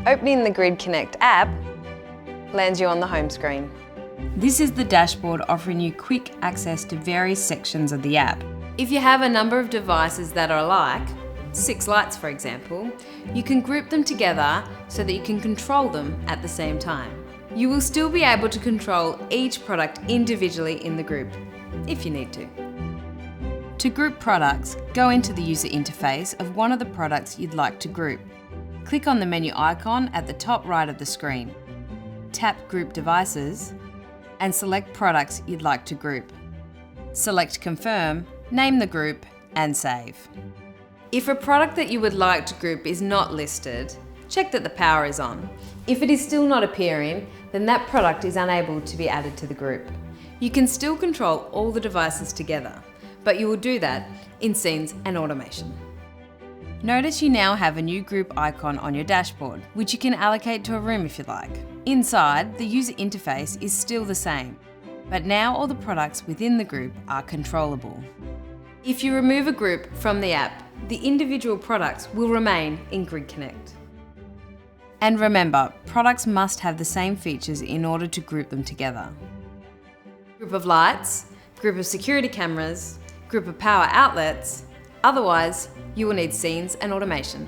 Opening the Grid Connect app lands you on the home screen. This is the dashboard offering you quick access to various sections of the app. If you have a number of devices that are alike, 6 lights for example, you can group them together so that you can control them at the same time. You will still be able to control each product individually in the group, if you need to. To group products, go into the user interface of one of the products you'd like to group. Click on the menu icon at the top right of the screen. Tap Group Devices and select products you'd like to group. Select Confirm, name the group and save. If a product that you would like to group is not listed, check that the power is on. If it is still not appearing, then that product is unable to be added to the group. You can still control all the devices together, but you will do that in Scenes and Automation. Notice you now have a new group icon on your dashboard, which you can allocate to a room if you like. Inside, the user interface is still the same, but now all the products within the group are controllable. If you remove a group from the app, the individual products will remain in Grid Connect. And remember, products must have the same features in order to group them together. Group of lights, group of security cameras, group of power outlets. Otherwise, you will need Scenes and Automation.